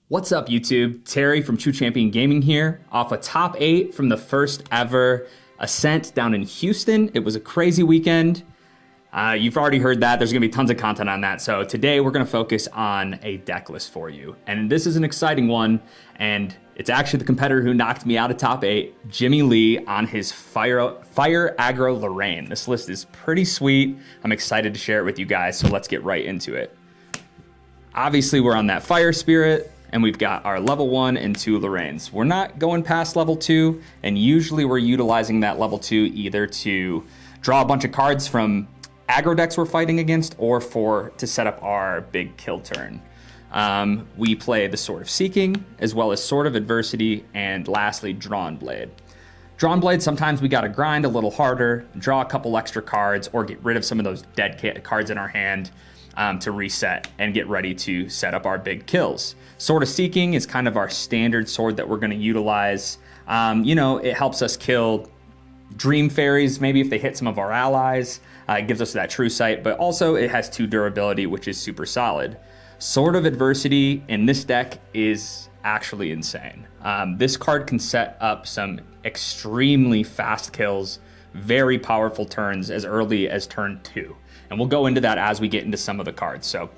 What's up, YouTube? Terry from True Champion Gaming here, off a top 8 from the first ever Ascent down in Houston. It was a crazy weekend. You've already heard that. There's going to be tons of content on that. So today we're going to focus on a deck list for you. And this is an exciting one. And it's actually the competitor who knocked me out of top 8, Jimmy Lee, on his Fire Aggro Lorraine. This list is pretty sweet. I'm excited to share it with you guys. So let's get right into it. Obviously, we're on that Fire Spirit. And we've got our level 1 and 2 Lorraines. We're not going past level 2, and usually we're utilizing that level 2 either to draw a bunch of cards from aggro decks we're fighting against, or to set up our big kill turn. We play the Sword of Seeking, as well as Sword of Adversity, and lastly, Drawn Blade. Drawn Blade, sometimes we gotta grind a little harder, draw a couple extra cards, or get rid of some of those dead cards in our hand to reset and get ready to set up our big kills. Sword of Seeking is kind of our standard sword that we're going to utilize. It helps us kill dream fairies, maybe if they hit some of our allies. It gives us that true sight, but also it has 2 durability, which is super solid. Sword of Adversity in this deck is actually insane. This card can set up some extremely fast kills, very powerful turns as early as turn 2. And we'll go into that as we get into some of the cards. So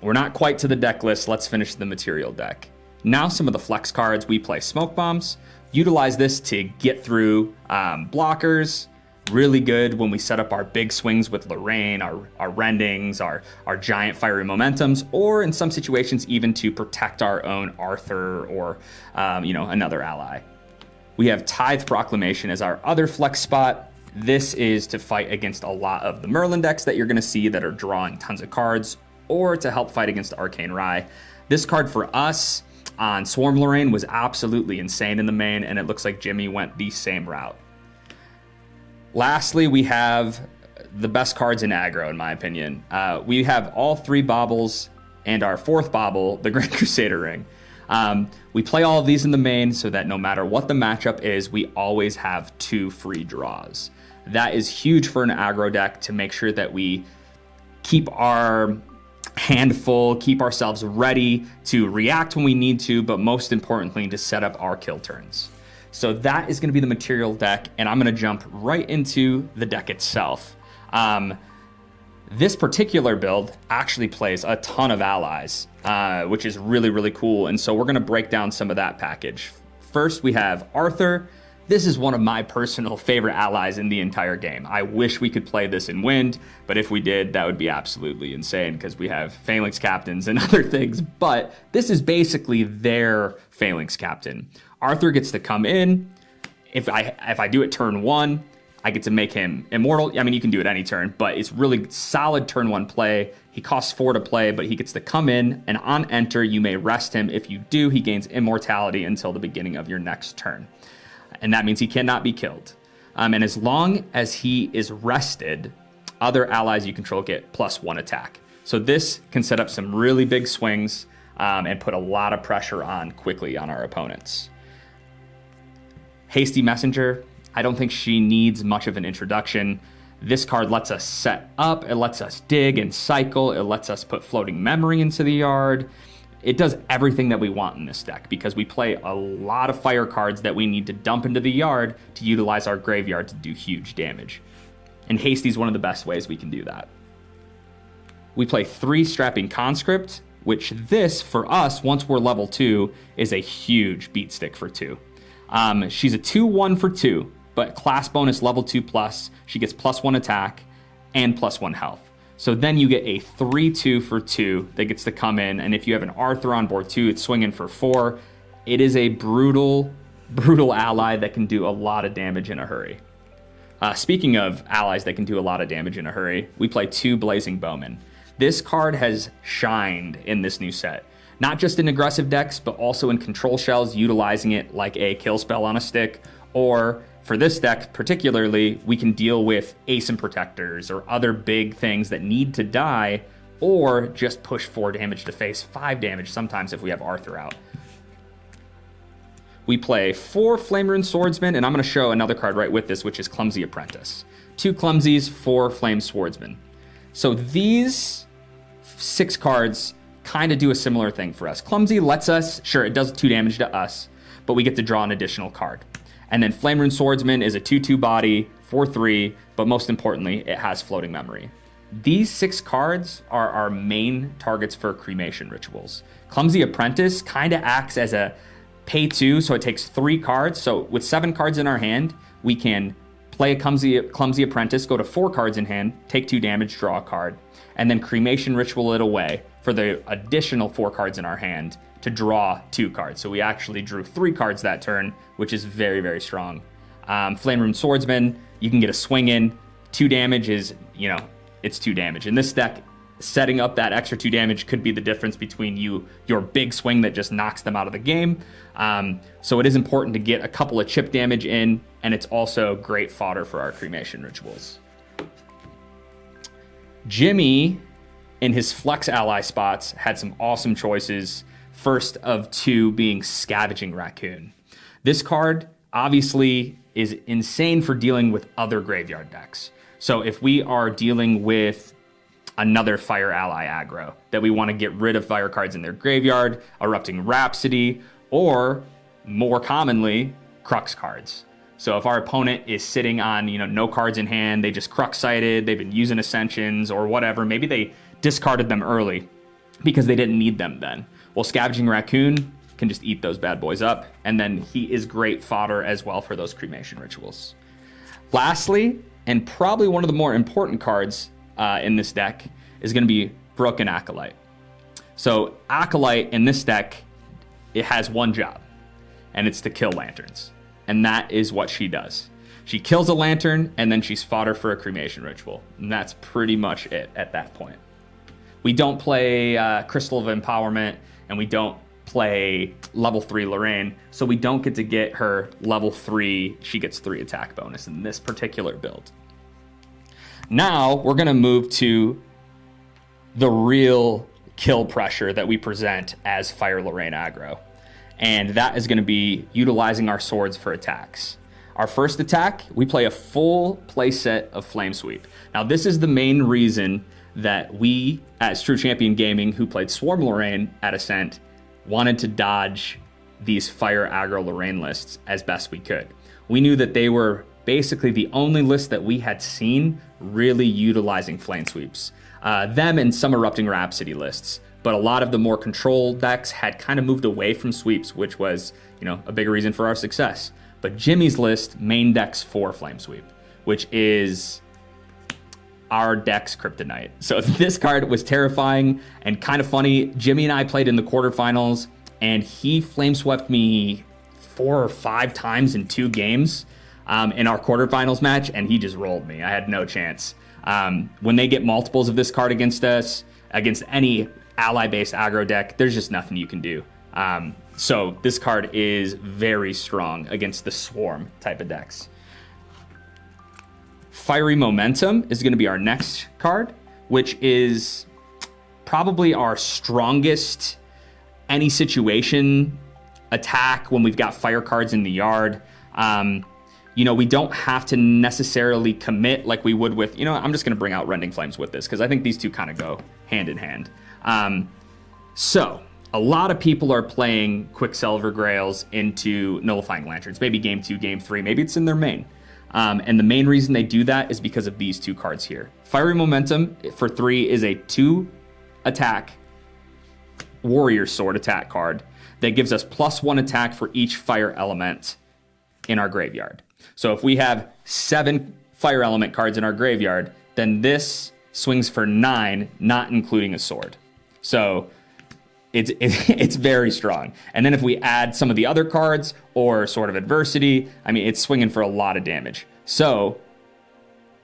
we're not quite to the deck list. Let's finish the material deck. Now some of the flex cards. We play Smoke Bombs. Utilize this to get through blockers. Really good when we set up our big swings with Lorraine, our Rendings, our giant fiery momentums, or in some situations even to protect our own Arthur or another ally. We have Tithe Proclamation as our other flex spot. This is to fight against a lot of the Merlin decks that you're going to see that are drawing tons of cards, or to help fight against Arcane Rye. This card for us on Swarm Lorraine was absolutely insane in the main, and it looks like Jimmy went the same route. Lastly, we have the best cards in aggro, in my opinion. We have all 3 baubles and our 4th bauble, the Grand Crusader Ring. We play all of these in the main so that no matter what the matchup is, we always have 2 free draws. That is huge for an aggro deck to make sure that we keep our hand full, keep ourselves ready to react when we need to, but most importantly, to set up our kill turns. So that is going to be the material deck, and I'm going to jump right into the deck itself. This particular build actually plays a ton of allies, which is really, really cool. And so we're going to break down some of that package. First, we have Arthur. This is one of my personal favorite allies in the entire game. I wish we could play this in Wind, but if we did, that would be absolutely insane because we have Phalanx Captains and other things, but this is basically their Phalanx Captain. Arthur gets to come in. If I do it turn 1, I get to make him immortal. I mean, you can do it any turn, but it's really solid turn 1 play. He costs 4 to play, but he gets to come in, and on enter, you may rest him. If you do, he gains immortality until the beginning of your next turn. And that means he cannot be killed. And as long as he is rested, other allies you control get +1 attack. So this can set up some really big swings and put a lot of pressure on quickly on our opponents. Hasty Messenger. I don't think she needs much of an introduction. This card lets us set up, it lets us dig and cycle, it lets us put Floating Memory into the yard. It does everything that we want in this deck because we play a lot of fire cards that we need to dump into the yard to utilize our graveyard to do huge damage. And Hasty is one of the best ways we can do that. We play 3 Strapping Conscript, which this, for us, once we're level 2, is a huge beat stick for 2. She's a 2/1 for 2. But class bonus level 2+, she gets +1 attack and +1 health. So then you get a 3/2 for 2 that gets to come in. And if you have an Arthur on board 2, it's swinging for 4. It is a brutal, brutal ally that can do a lot of damage in a hurry. Speaking of allies that can do a lot of damage in a hurry, we play 2 Blazing Bowmen. This card has shined in this new set. Not just in aggressive decks, but also in control shells, utilizing it like a kill spell on a stick, or for this deck particularly, we can deal with ASIM protectors or other big things that need to die, or just push 4 damage to face 5 damage sometimes if we have Arthur out. We play 4 Flame Rune Swordsmen, and I'm going to show another card right with this, which is Clumsy Apprentice. 2 Clumsies, 4 Flame Swordsmen. So these 6 cards kind of do a similar thing for us. Clumsy lets us, sure, it does 2 damage to us, but we get to draw an additional card. And then Flame Rune Swordsman is a 2/2 body, 4/3, but most importantly, it has floating memory. These 6 cards are our main targets for cremation rituals. Clumsy Apprentice kind of acts as a pay 2, so it takes 3 cards. So with 7 cards in our hand, we can play a Clumsy Apprentice, go to 4 cards in hand, take 2 damage, draw a card, and then cremation ritual it away for the additional 4 cards in our hand to draw 2 cards. So we actually drew 3 cards that turn, which is very, very strong. Flame Rune Swordsman, you can get a swing in. 2 damage is, it's 2 damage. In this deck, setting up that extra 2 damage could be the difference between your big swing that just knocks them out of the game. So it is important to get a couple of chip damage in, and it's also great fodder for our cremation rituals. Jimmy, in his flex ally spots, had some awesome choices. First of 2 being Scavenging Raccoon. This card obviously is insane for dealing with other graveyard decks. So if we are dealing with another fire ally aggro that we want to get rid of fire cards in their graveyard, Erupting Rhapsody, or more commonly, Crux cards. So if our opponent is sitting on, no cards in hand, they just Crux sighted, they've been using Ascensions or whatever, maybe they discarded them early because they didn't need them then. Well, Scavenging Raccoon can just eat those bad boys up, and then he is great fodder as well for those cremation rituals. Lastly, and probably one of the more important cards in this deck, is going to be Broken Acolyte. So Acolyte in this deck, it has one job, and it's to kill lanterns. And that is what she does. She kills a lantern, and then she's fodder for a cremation ritual. And that's pretty much it at that point. We don't play Crystal of Empowerment, and we don't play level 3 Lorraine, so we don't get to get her level 3, she gets 3 attack bonus in this particular build. Now, we're going to move to the real kill pressure that we present as Fire Lorraine aggro. And that is going to be utilizing our swords for attacks. Our first attack, we play a full play set of Flame Sweep. Now, this is the main reason that we, as True Champion Gaming, who played Swarm Lorraine at Ascent, wanted to dodge these Fire aggro Lorraine lists as best we could. We knew that they were basically the only list that we had seen really utilizing Flame Sweeps. Them and some Erupting Rhapsody lists. But a lot of the more control decks had kind of moved away from sweeps, which was, a big reason for our success. But Jimmy's list main decks for Flame Sweep, which is our deck's kryptonite. So this card was terrifying and kind of funny. Jimmy and I played in the quarterfinals, and he flame swept me 4 or 5 times in 2 games in our quarterfinals match, and he just rolled me. I had no chance. When they get multiples of this card against us, against any ally-based aggro deck, there's just nothing you can do. So this card is very strong against the Swarm type of decks. Fiery Momentum is going to be our next card, which is probably our strongest any situation attack when we've got fire cards in the yard. We don't have to necessarily commit like we would with, I'm just going to bring out Rending Flames with this because I think these two kind of go hand in hand. So a lot of people are playing Quicksilver Grails into Nullifying Lanterns, maybe game 2, game 3, maybe it's in their main. And the main reason they do that is because of these 2 cards here. Fiery Momentum for 3 is a 2 attack Warrior Sword attack card that gives us +1 attack for each fire element in our graveyard. So if we have 7 fire element cards in our graveyard, then this swings for 9, not including a sword. So it's very strong. And then if we add some of the other cards or Sword of Adversity, it's swinging for a lot of damage. So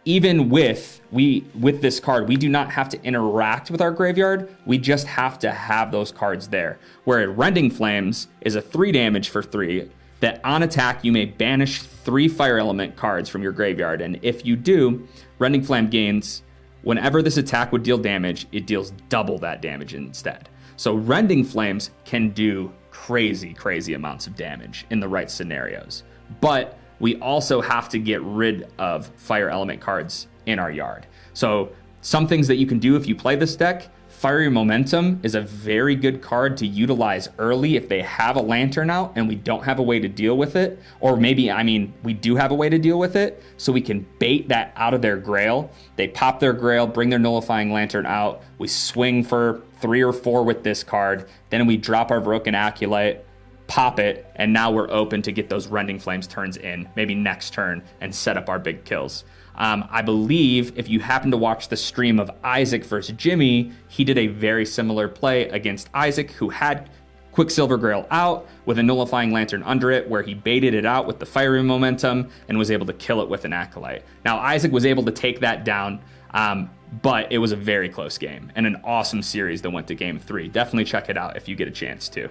even with this card, we do not have to interact with our graveyard. We just have to have those cards there. Where Rending Flames is a 3 damage for 3, that on attack, you may banish 3 fire element cards from your graveyard. And if you do, Rending Flame gains, whenever this attack would deal damage, it deals double that damage instead. So Rending Flames can do crazy, crazy amounts of damage in the right scenarios. But we also have to get rid of fire element cards in our yard. So some things that you can do if you play this deck, Fiery Momentum is a very good card to utilize early if they have a Lantern out and we don't have a way to deal with it. Or maybe, we do have a way to deal with it, so we can bait that out of their Grail. They pop their Grail, bring their Nullifying Lantern out. We swing for 3 or 4 with this card. Then we drop our Broken Acolyte, pop it, and now we're open to get those Rending Flames turns in, maybe next turn, and set up our big kills. I believe if you happen to watch the stream of Isaac versus Jimmy, he did a very similar play against Isaac, who had Quicksilver Grail out with a Nullifying Lantern under it, where he baited it out with the Fiery Momentum and was able to kill it with an Acolyte. Now, Isaac was able to take that down, but it was a very close game and an awesome series that went to game 3. Definitely check it out if you get a chance to.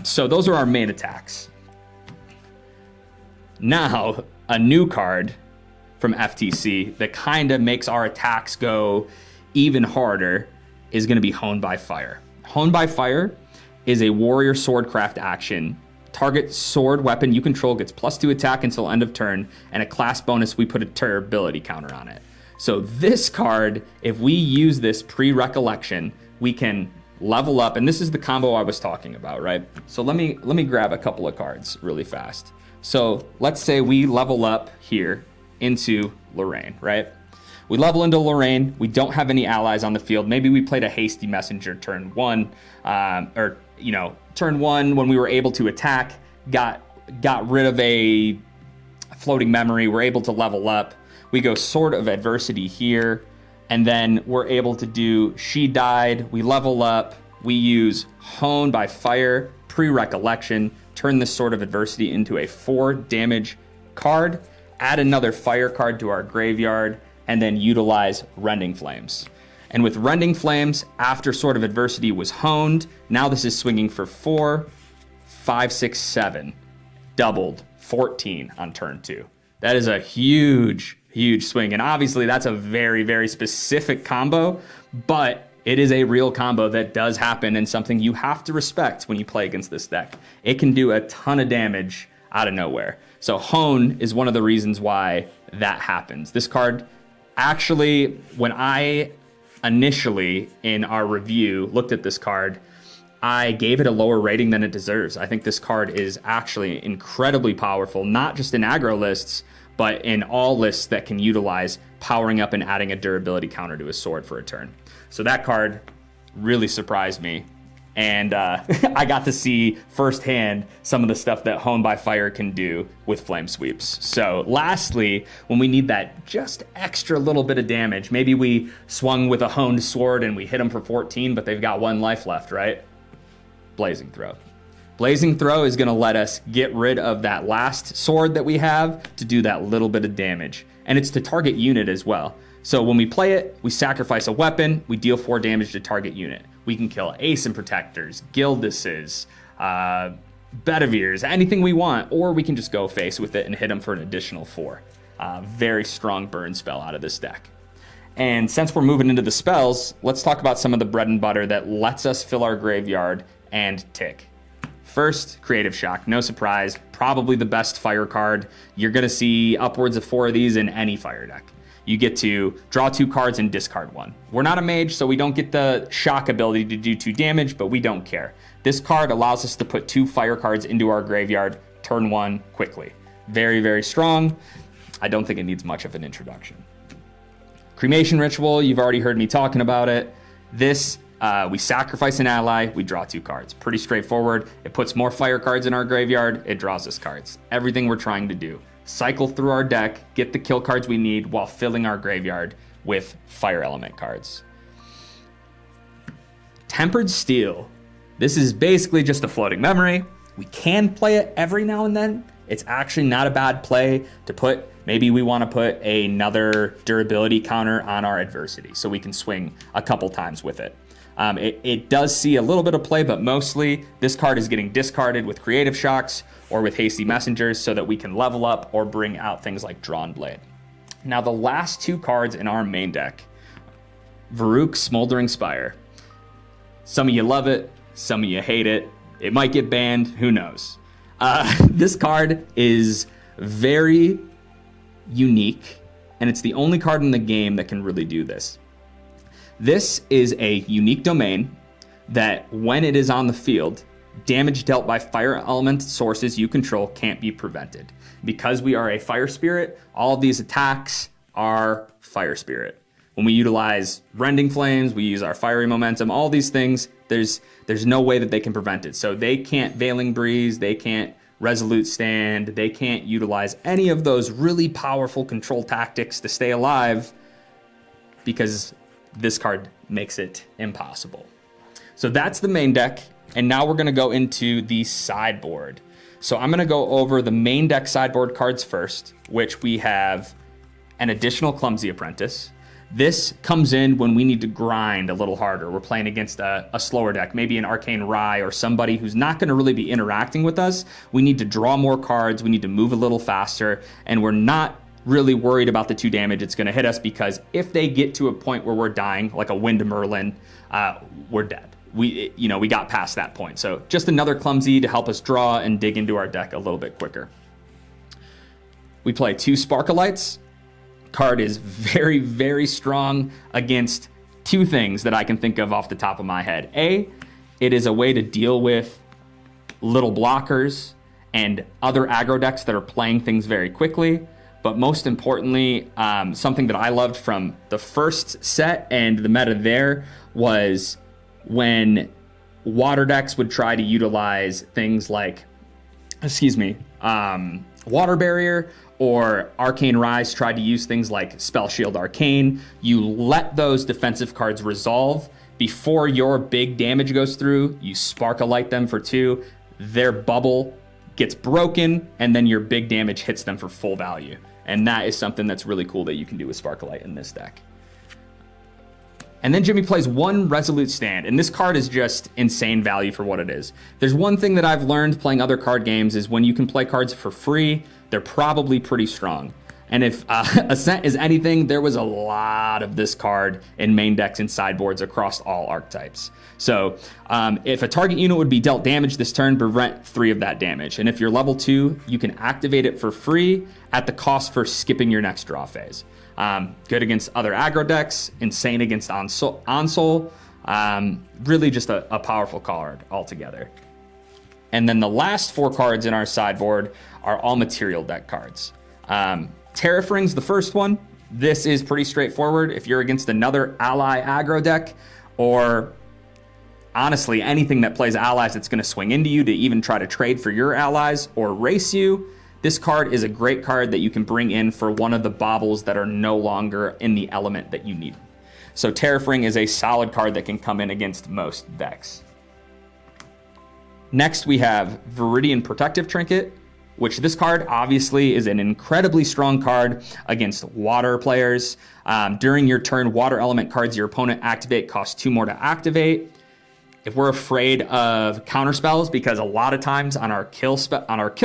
So those are our main attacks. Now, a new card from FTC that kind of makes our attacks go even harder is going to be Honed by Fire. Honed by Fire is a warrior swordcraft action. Target sword weapon you control gets +2 attack until end of turn, and a class bonus, we put a durability counter on it. So this card, if we use this pre-recollection, we can level up, and this is the combo I was talking about, right? So let me grab a couple of cards really fast. So let's say we level up here into Lorraine, right? We level into Lorraine. We don't have any allies on the field. Maybe we played a Hasty Messenger turn 1, turn 1 when we were able to attack, got rid of a floating memory. We're able to level up. We go Sword of Adversity here, and then we're able to do She Died. We level up. We use Honed by Fire, pre-recollection, turn this Sword of Adversity into a 4 damage card, add another fire card to our graveyard, and then utilize Rending Flames. And with Rending Flames, after Sword of Adversity was honed, now this is swinging for 4, 5, 6, 7, doubled 14 on turn 2. That is a huge swing. And obviously that's a very, very specific combo, but it is a real combo that does happen and something you have to respect when you play against this deck. It can do a ton of damage out of nowhere. So Hone is one of the reasons why that happens. This card, actually, when I initially in our review looked at this card, I gave it a lower rating than it deserves. I think this card is actually incredibly powerful, not just in aggro lists, but in all lists that can utilize powering up and adding a durability counter to a sword for a turn. So that card really surprised me. And I got to see firsthand some of the stuff that Honed by Fire can do with Flame Sweeps. So lastly, when we need that just extra little bit of damage, maybe we swung with a honed sword and we hit them for 14, but they've got 1 life left, right? Blazing Throw. Blazing Throw is going to let us get rid of that last sword that we have to do that little bit of damage. And it's to target unit as well. So when we play it, we sacrifice a weapon, we deal 4 damage to target unit. We can kill Ace and Protectors, Gildises, Betavirs, anything we want, or we can just go face with it and hit them for an additional 4. Very strong burn spell out of this deck. And since we're moving into the spells, let's talk about some of the bread and butter that lets us fill our graveyard and tick. First, Creative Shock. No surprise, probably the best fire card. You're going to see upwards of 4 of these in any fire deck. You get to draw 2 cards and discard 1. We're not a mage, so we don't get the shock ability to do 2 damage, but we don't care. This card allows us to put 2 fire cards into our graveyard, turn 1 quickly. Very, very strong. I don't think it needs much of an introduction. Cremation Ritual, you've already heard me talking about it. This, we sacrifice an ally, we draw 2 cards. Pretty straightforward. It puts more fire cards in our graveyard, it draws us cards. Everything we're trying to do. Cycle through our deck, get the kill cards we need while filling our graveyard with fire element cards. Tempered Steel. This is basically just a floating memory. We can play it every now and then. It's actually not a bad play to put. Maybe we want to put another durability counter on our adversity so we can swing a couple times with it. It does see a little bit of play, but mostly this card is getting discarded with Creative Shocks or with Hasty Messengers so that we can level up or bring out things like Drawn Blade. Now, the last 2 cards in our main deck, Varuk Smoldering Spire. Some of you love it, some of you hate it. It might get banned, who knows? This card is very unique, and it's the only card in the game that can really do this. This is a unique domain that when it is on the field, damage dealt by fire element sources you control can't be prevented. Because we are a fire spirit, all of these attacks are fire spirit. When we utilize rending flames, we use our fiery momentum, all these things, there's no way that they can prevent it. So they can't Veiling Breeze, they can't Resolute Stand, they can't utilize any of those really powerful control tactics to stay alive because this card makes it impossible. So that's the main deck, and now we're gonna go into the sideboard. So I'm gonna go over the main deck sideboard cards first, which we have an additional Clumsy Apprentice. This comes in when we need to grind a little harder. We're playing against a slower deck, maybe an Arcane Rye or somebody who's not going to really be interacting with us. We need to draw more cards, we need to move a little faster, and we're not really worried about the 2 damage it's going to hit us, because if they get to a point where we're dying, like a Wind Merlin, we're dead. We got past that point. So just another Clumsy to help us draw and dig into our deck a little bit quicker. We play 2 Sparklights. Card is very, very strong against 2 things that I can think of off the top of my head. A, it is a way to deal with little blockers and other aggro decks that are playing things very quickly. But most importantly, something that I loved from the first set and the meta there was when water decks would try to utilize things like, Water Barrier, or Arcane Rise tried to use things like Spell Shield Arcane. You let those defensive cards resolve before your big damage goes through. You Sparklight them for 2. Their bubble gets broken, and then your big damage hits them for full value. And that is something that's really cool that you can do with Sparklight in this deck. And then Jimmy plays 1 Resolute Stand, and this card is just insane value for what it is. There's one thing that I've learned playing other card games is when you can play cards for free, they're probably pretty strong. And if Ascent is anything, there was a lot of this card in main decks and sideboards across all archetypes. So if a target unit would be dealt damage this turn, prevent 3 of that damage. And if you're level 2, you can activate it for free at the cost for skipping your next draw phase. Good against other aggro decks, insane against Onsol. Really just a powerful card altogether. And then the last 4 cards in our sideboard are all material deck cards. Terrafring's the first one. This is pretty straightforward. If you're against another ally aggro deck, or honestly anything that plays allies that's going to swing into you to even try to trade for your allies or race you, this card is a great card that you can bring in for one of the baubles that are no longer in the element that you need. So Terrafring is a solid card that can come in against most decks. Next, we have Viridian Protective Trinket, which this card obviously is an incredibly strong card against water players. During your turn, water element cards your opponent activate cost 2 more to activate. If we're afraid of counterspells, because a lot of times on our kill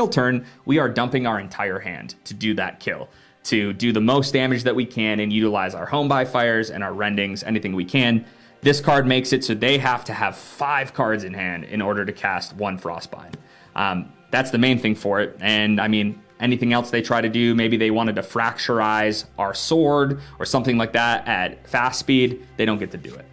turn, we are dumping our entire hand to do that kill, to do the most damage that we can and utilize our home by fires and our rendings, anything we can. This card makes it so they have to have 5 cards in hand in order to cast 1 Frostbind. That's the main thing for it. And I mean, anything else they try to do, maybe they wanted to fracturize our sword or something like that at fast speed, they don't get to do it.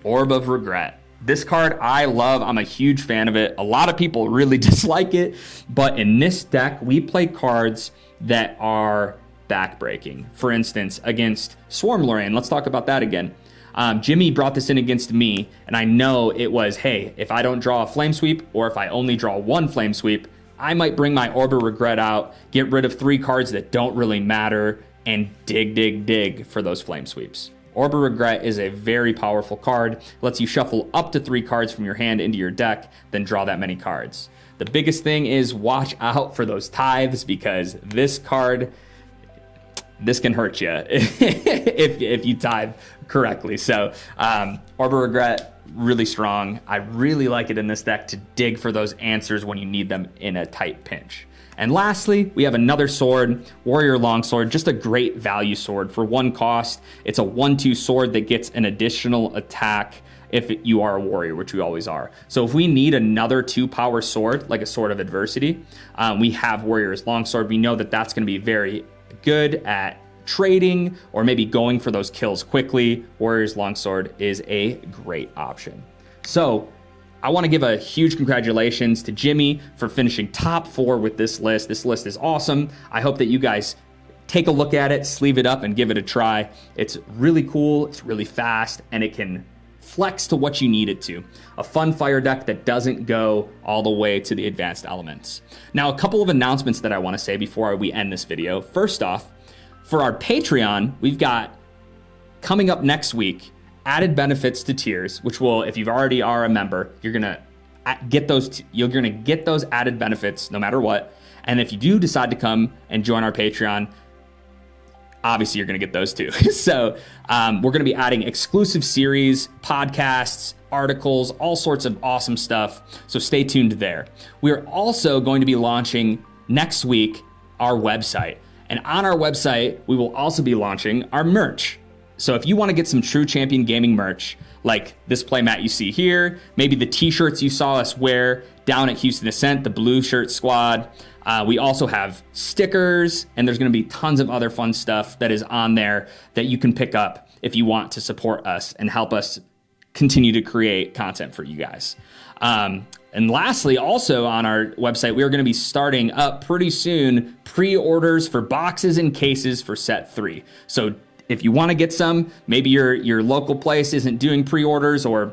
Orb of Regret. This card I love. I'm a huge fan of it. A lot of people really dislike it, but in this deck, we play cards that are backbreaking. For instance, against Swarm Lorraine. Let's talk about that again. Jimmy brought this in against me, and I know it was, hey, if I don't draw a Flame Sweep, or if I only draw 1 Flame Sweep, I might bring my Orb of Regret out, get rid of 3 cards that don't really matter, and dig for those Flame Sweeps. Orb of Regret is a very powerful card. Lets you shuffle up to 3 cards from your hand into your deck, then draw that many cards. The biggest thing is watch out for those tithes, because this card, this can hurt you if you tithe correctly. So Orb of Regret, really strong. I really like it in this deck to dig for those answers when you need them in a tight pinch. And lastly, we have another sword, Warrior Longsword, just a great value sword. For 1 cost, it's a 1/2 sword that gets an additional attack if you are a warrior, which we always are. So if we need another 2-power sword, like a Sword of Adversity, we have Warrior's Longsword. We know that that's going to be very good at trading or maybe going for those kills quickly, Warriors Longsword is a great option. So I want to give a huge congratulations to Jimmy for finishing top 4 with this list. This list is awesome. I hope that you guys take a look at it, sleeve it up, and give it a try. It's really cool, it's really fast, and it can flex to what you need it to. A fun fire deck that doesn't go all the way to the advanced elements. Now, a couple of announcements that I want to say before we end this video. First off, for our Patreon, we've got coming up next week added benefits to tiers, which will, if you already are a member, you're gonna get those. You're gonna get those added benefits no matter what. And if you do decide to come and join our Patreon, obviously you're going to get those too. So we're going to be adding exclusive series, podcasts, articles, all sorts of awesome stuff. So stay tuned there. We're also going to be launching next week our website. And on our website, we will also be launching our merch. So if you want to get some True Champion Gaming merch, like this playmat you see here, maybe the t-shirts you saw us wear down at Houston Ascent, the blue shirt squad. We also have stickers, and there's going to be tons of other fun stuff that is on there that you can pick up if you want to support us and help us continue to create content for you guys. And lastly, also on our website, we are going to be starting up pretty soon pre-orders for boxes and cases for set 3. So if you want to get some, maybe your local place isn't doing pre-orders or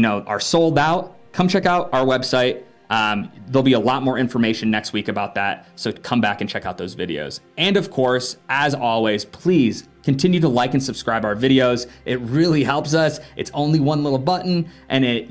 are sold out, come check out our website. There'll be a lot more information next week about that, so come back and check out those videos. And of course, as always, please continue to like and subscribe our videos. It really helps us. It's only one little button, and it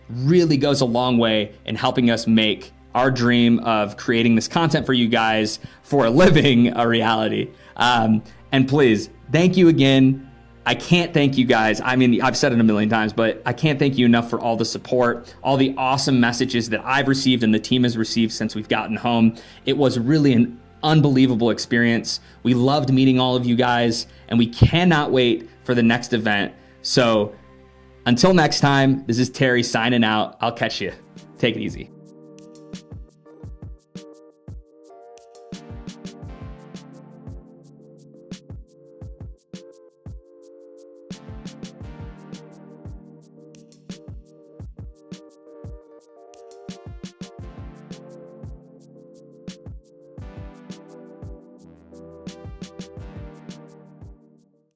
really goes a long way in helping us make our dream of creating this content for you guys for a living a reality. And please, thank you again. I can't thank you guys. I mean, I've said it a million times, but I can't thank you enough for all the support, all the awesome messages that I've received and the team has received since we've gotten home. It was really an unbelievable experience. We loved meeting all of you guys, and we cannot wait for the next event. So until next time, this is Terry signing out. I'll catch you. Take it easy.